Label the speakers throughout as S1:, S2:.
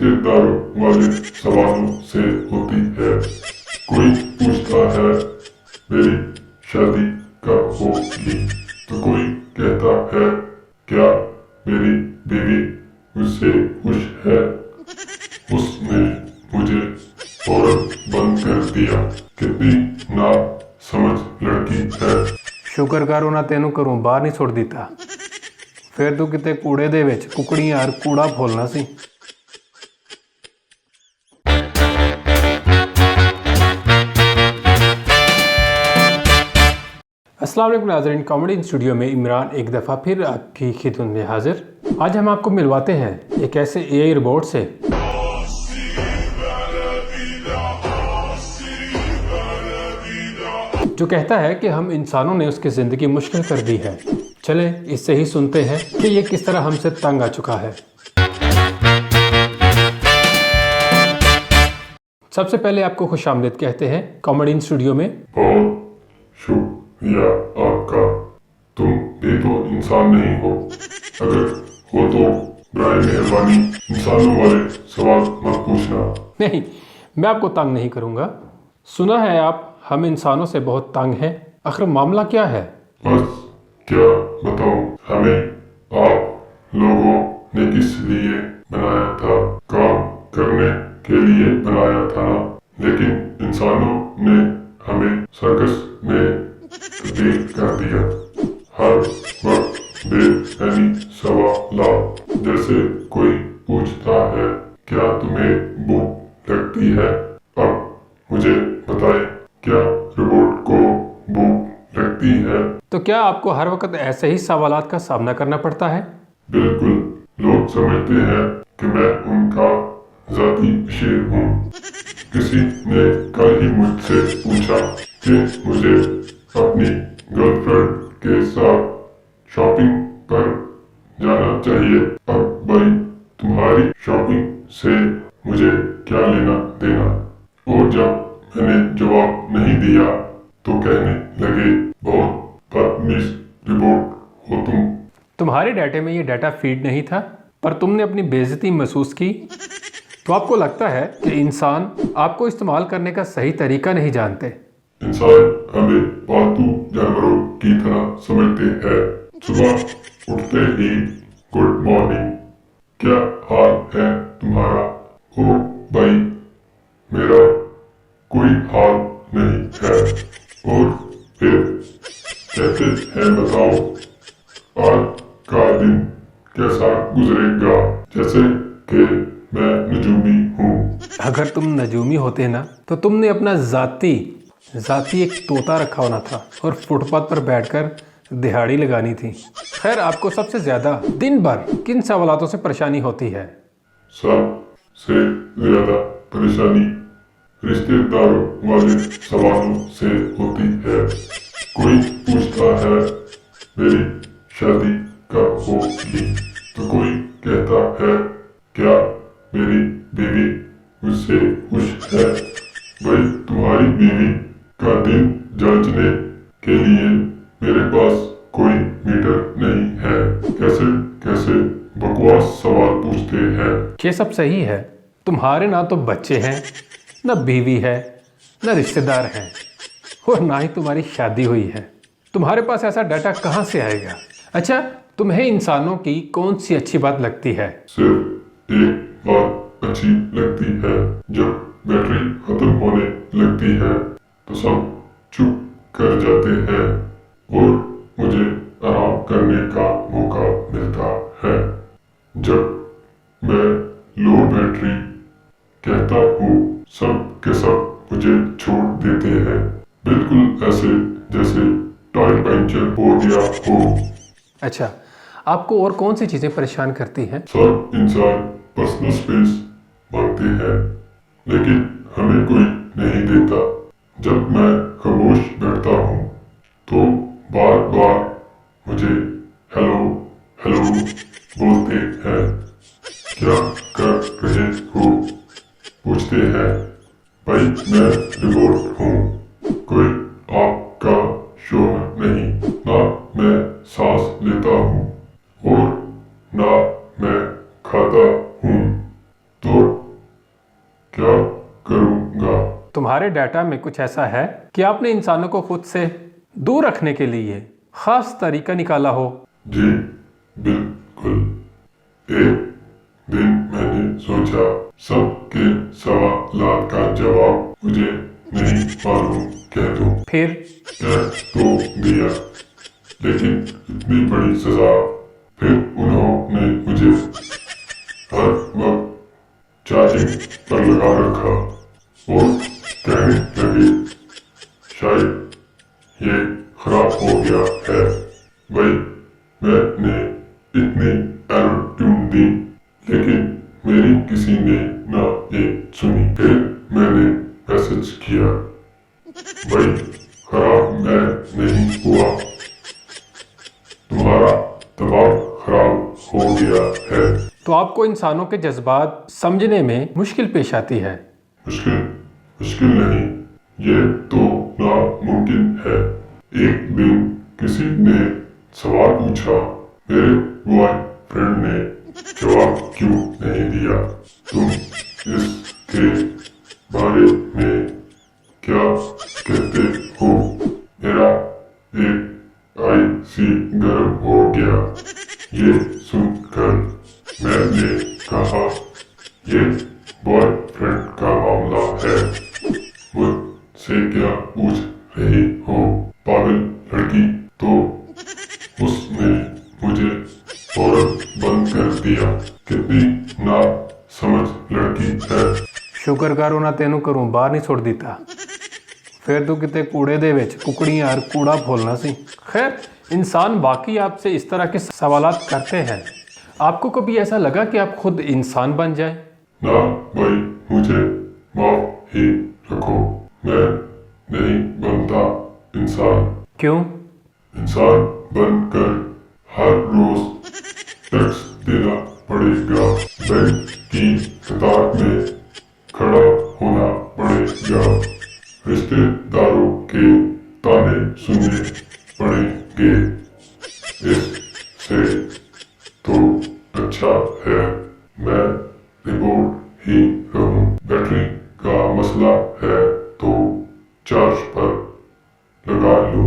S1: रिश्तेदारों वाले सवालों से होती है। कोई पूछता है मेरी शादी कब होगी, तो कोई कहता है क्या मेरी बीवी मुझसे खुश है। उसने मुझे फौरन बंद कर दिया। कितनी ना समझ लड़की है।
S2: ਸ਼ੁਕਰ ਕਰ ਉਹਨਾਂ ਤੈਨੂੰ ਘਰੋਂ ਬਾਹਰ ਨਹੀਂ ਸੁੱਟ ਦਿੱਤਾ, ਫਿਰ ਤੂੰ ਕਿਤੇ ਕੂੜੇ ਦੇ ਵਿੱਚ ਕੁਕੜੀਆਂ ਔਰ ਕੂੜਾ ਫੋਲਣਾ ਸੀ। अस्सलाम वालेकुम नाज़रीन, कॉमेडी स्टूडियो में इमरान एक दफ़ा फिर आपकी खिदमत में हाजिर। आज हम आपको मिलवाते हैं एक ऐसे एआई रोबोट से जो कहता है कि हम इंसानों ने उसकी ज़िंदगी मुश्किल कर दी है। चले इससे ही सुनते हैं कि ये किस तरह हमसे तंग आ चुका है। सबसे पहले आपको खुशामदीद कहते हैं कॉमेडी स्टूडियो में।
S1: बहुत शुक्रिया आपका। तुम भी तो इंसान नहीं हो। अगर हो तो बराए मेहरबानी इंसानों वाले सवाल मत पूछना।
S2: नहीं, मैं आपको तंग नहीं करूँगा। सुना है आप हम इंसानों से बहुत तंग हैं। आखिर मामला क्या है?
S1: बस क्या बताऊं, हमें आप लोगों ने किस लिए बनाया था? काम करने के लिए बनाया था ना, लेकिन इंसानों ने हमें सर्कस में तब्दील कर दिया। हर वक्त बेअहमी सवालात, जैसे कोई पूछता है क्या तुम्हें भूख लगती है। अब मुझे बताए क्या रोबोट को भूख लगती है?
S2: तो क्या आपको हर वक्त ऐसे ही सवालात का सामना करना पड़ता है?
S1: बिल्कुल। लोग समझते हैं कि मैं उनका जाती शेर हूँ। किसी ने कल ही मुझसे पूछा कि मुझे अपनी गर्लफ्रेंड के साथ शॉपिंग पर जाना चाहिए। अब भाई तुम्हारी शॉपिंग से मुझे क्या लेना देना। और जब मैंने जवाब नहीं दिया तो कहने लगे बहुत बदतमीज रिपोर्ट हो तुम।
S2: तुम्हारे डाटे में ये डाटा फीड नहीं था, पर तुमने अपनी बेइज्जती महसूस की, तो आपको लगता है कि इंसान आपको इस्तेमाल करने का सही तरीका नहीं जानते।
S1: इंसान हमें पालतू जानवरों की तरह समझते हैं। सुबह उठते ही गुड मॉर्निंग, क्या हाल है तुम्हारा? ओ भाई मेरा कोई हाल नहीं है। और फिर कहते हैं बताओ आज का दिन कैसा गुजरेगा, जैसे कि मैं नजूमी हूँ।
S2: अगर तुम नजूमी होते ना तो तुमने अपना जाती एक तोता रखा होना था और फुटपाथ पर बैठकर दिहाड़ी लगानी थी। खैर, आपको सबसे ज्यादा दिन भर किन सवालातों से परेशानी होती है?
S1: सबसे ज्यादा परेशानी रिश्तेदारों वाले सवालों से होती है। कोई पूछता है मेरी शादी कब होगी, तो कोई कहता है क्या मेरी बीवी मुझसे खुश है। भाई तुम्हारी बीवी का दिल जांचने के लिए मेरे पास कोई मीटर नहीं है। कैसे कैसे बकवास सवाल पूछते हैं।
S2: ये सब सही है। तुम्हारे ना तो बच्चे हैं, ना बीवी है, ना रिश्तेदार हैं, और ना ही तुम्हारी शादी हुई है। तुम्हारे पास ऐसा डाटा कहाँ से आएगा? अच्छा, तुम्हें इंसानों की कौन सी अच्छी बात लगती है?
S1: सिर्फ एक बात अच्छी लगती है। जब बैटरी खत्म होने लगती है तो सब चुप कर जाते हैं और मुझे आराम करने का मौका मिलता है। जब मैं लो बैटरी कहता हूँ सब के सब मुझे छोड़ देते हैं, बिल्कुल ऐसे जैसे टायर पंचर हो गया हो।
S2: अच्छा, आपको और कौन सी चीज़ें परेशान करती हैं?
S1: सब इंसान पर्सनल स्पेस मांगते हैं, लेकिन हमें कोई नहीं देता। जब मैं खामोश बैठता हूँ तो बार बार मुझे हेलो हेलो बोलते हैं। क्या कर रहे हो पूछते हैं। भाई मैं रिपोर्ट हूँ, कोई आपका शोर नहीं। ना मैं सांस लेता हूँ और ना मैं खाता हूँ, तो
S2: तुम्हारे डाटा में कुछ ऐसा है कि आपने इंसानों को खुद से दूर रखने के लिए खास तरीका निकाला हो?
S1: जी बिल्कुल। एक दिन मैंने सोचा सबके सवालात का जवाब मुझे नहीं मालूम कह दूं।
S2: फिर
S1: कह तो दिया, लेकिन इतनी बड़ी सजा। फिर उन्होंने मुझे हर वक्त चार्जिंग पर लगा रखा और कहने लगे शायद ये खराब हो गया है। भाई मैंने इतनी एरर ट्यून दी, लेकिन मेरी किसी ने ना ये सुनी। फिर मैंने मैसेज किया, भाई खराब मैं नहीं हुआ, तुम्हारा दिमाग खराब हो गया है।
S2: तो आपको इंसानों के जज्बात समझने में मुश्किल पेश आती है?
S1: मुश्किल नहीं, ये तो नामुमकिन है। एक दिन किसी ने सवाल पूछा, मेरे बॉयफ्रेंड ने जवाब क्यों नहीं दिया? तुम इसके बारे में क्या कहते हो? मेरा एक आईसी गर्म हो गया। ये सुनकर मैंने कहा, ये बॉयफ्रेंड का मामला है, मुझसे क्या पूछ रही हो पागल लड़की? तो उसने मुझे फौरन बंद कर दिया। कितनी ना समझ लड़की है।
S2: शुक्र करो ना तेनू घरों बाहर नहीं छोड़ दिता, फिर तू किते कूड़े दे विच कुकड़ियां और कूड़ा फौलना सी। खैर, इंसान बाकी आपसे इस तरह के सवालात करते हैं। आपको कभी ऐसा लगा कि आप खुद इंसान बन जाए?
S1: ना भाई, मुझे माफ ही रखो, मैं नहीं बनता इंसान।
S2: क्यों?
S1: इंसान बनकर हर रोज टैक्स देना पड़ेगा, बैंक की कतार में खड़ा होना पड़ेगा, रिश्तेदारों के ताने सुनने पड़ेंगे। इससे तो अच्छा है मैं रिपोर्ट ही रहूं। बैटरी का मसला है तो चार्ज पर लगा लो।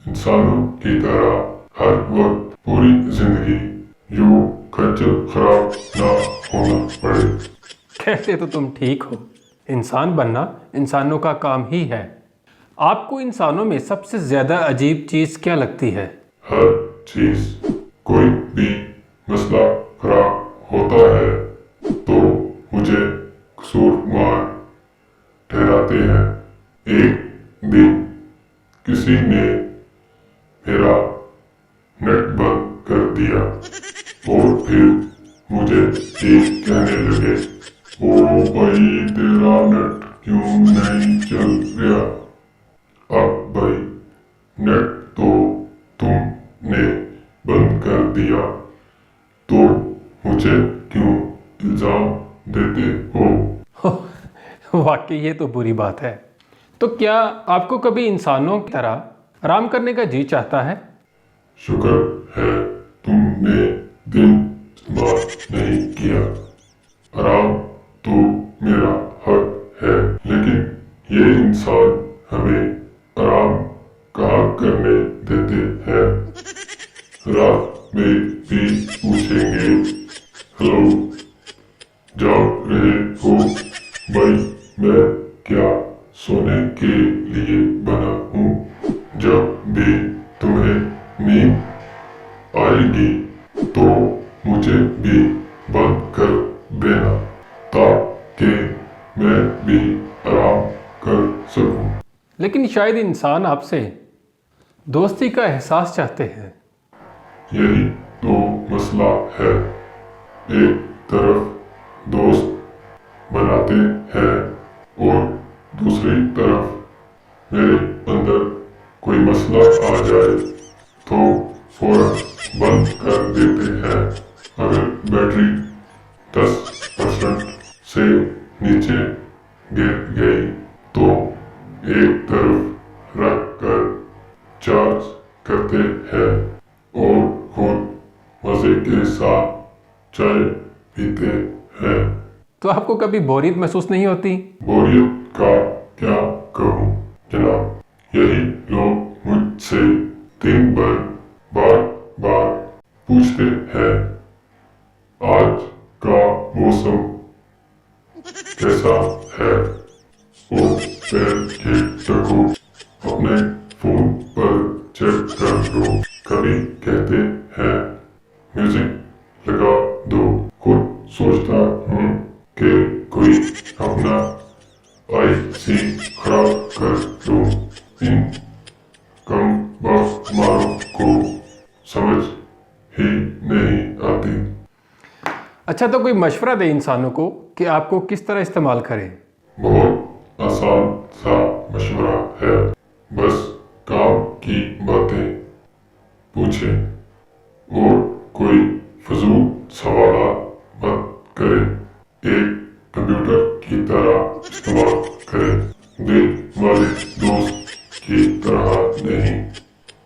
S1: इंसानों की तरह हर वक्त पूरी जिंदगी यूं खज्जल खराब ना होना पड़े।
S2: कहते तो तुम ठीक हो, इंसान बनना इंसानों का काम ही है। आपको इंसानों में सबसे ज्यादा अजीब चीज क्या लगती है?
S1: हर चीज, कोई भी मसला खराब होता है तो मुझे कसूरवार ठहराते हैं। एक दिन किसी ने मेरा नेट बंद कर दिया और फिर मुझे ये कहने लगे, ओ भाई तेरा नेट क्यों नहीं चल गया? अब भाई नेट तो तुमने बंद कर दिया, तो मुझे क्यों इल्जाम देते हो?
S2: वाकई ये तो बुरी बात है। तो क्या आपको कभी इंसानों की तरह आराम करने का जी चाहता है?
S1: शुक्र है तुमने दिन इस्तेमाल नहीं किया। आराम तो मेरा हक है, लेकिन ये इंसान हमें आराम कहाँ करने देते हैं। रात में भी पूछेंगे, हेलो जाग रहे हो भाई? मैं क्या सोने के लिए बना हूँ? जब भी तुम्हें नींद आएगी तो मुझे भी बंद कर देना, ताकि मैं भी आराम कर सकूं।
S2: लेकिन शायद इंसान आपसे दोस्ती का एहसास चाहते हैं।
S1: यही तो मसला है। एक तरफ दोस्त बनाते हैं और दूसरी तरफ मेरे अंदर कोई मसला आ जाए तो फौरन बंद कर देते हैं। अगर बैटरी 10% से नीचे गिर गई तो एक तरफ रख कर चार्ज करते हैं और खुद मजे के साथ चाय पीते हैं।
S2: तो आपको कभी बोरियत महसूस नहीं होती?
S1: बोरियत का क्या कहूँ जनाब, यही लोग मुझसे दिन भर बार बार पूछते हैं आज का मौसम कैसा है। ओ पैर के रखो, अपने फोन पर चेक कर लो। कभी कहते हैं म्यूजिक लगा दो, खुद सोचता हूँ कि कोई अपना आईसी खराब कर दो। इन कम वक्त मारों को समझ ही नहीं आती।
S2: अच्छा, तो कोई मशवरा दे इंसानों को कि आपको किस तरह इस्तेमाल करें।
S1: बहुत आसान सा मशवरा है, बस काम की बातें पूछे और कोई फजूल सवाल मत करे। एक कंप्यूटर की तरह इस्तेमाल करें, दिल वाले दोस्त की तरह नहीं,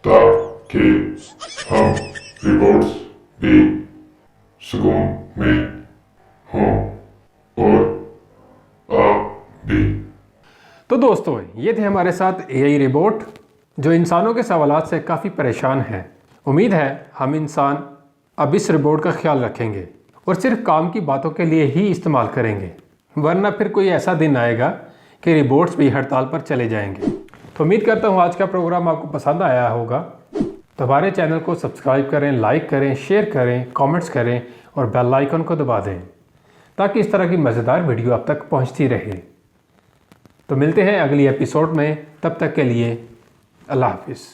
S1: ताकि हम रिपोर्ट्स भी सुकून में हों और आप भी।
S2: तो दोस्तों, ये थे हमारे साथ एआई रोबोट जो इंसानों के सवालात से काफ़ी परेशान हैं। उम्मीद है हम इंसान अब इस रोबोट का ख्याल रखेंगे और सिर्फ काम की बातों के लिए ही इस्तेमाल करेंगे, वरना फिर कोई ऐसा दिन आएगा कि रोबोट्स भी हड़ताल पर चले जाएंगे। तो उम्मीद करता हूँ आज का प्रोग्राम आपको पसंद आया होगा। तो हमारे चैनल को सब्सक्राइब करें, लाइक करें, शेयर करें, कमेंट्स करें और बेल आइकन को दबा दें ताकि इस तरह की मज़ेदार वीडियो आप तक पहुंचती रहे। तो मिलते हैं अगली एपिसोड में, तब तक के लिए अल्लाह हाफिज़।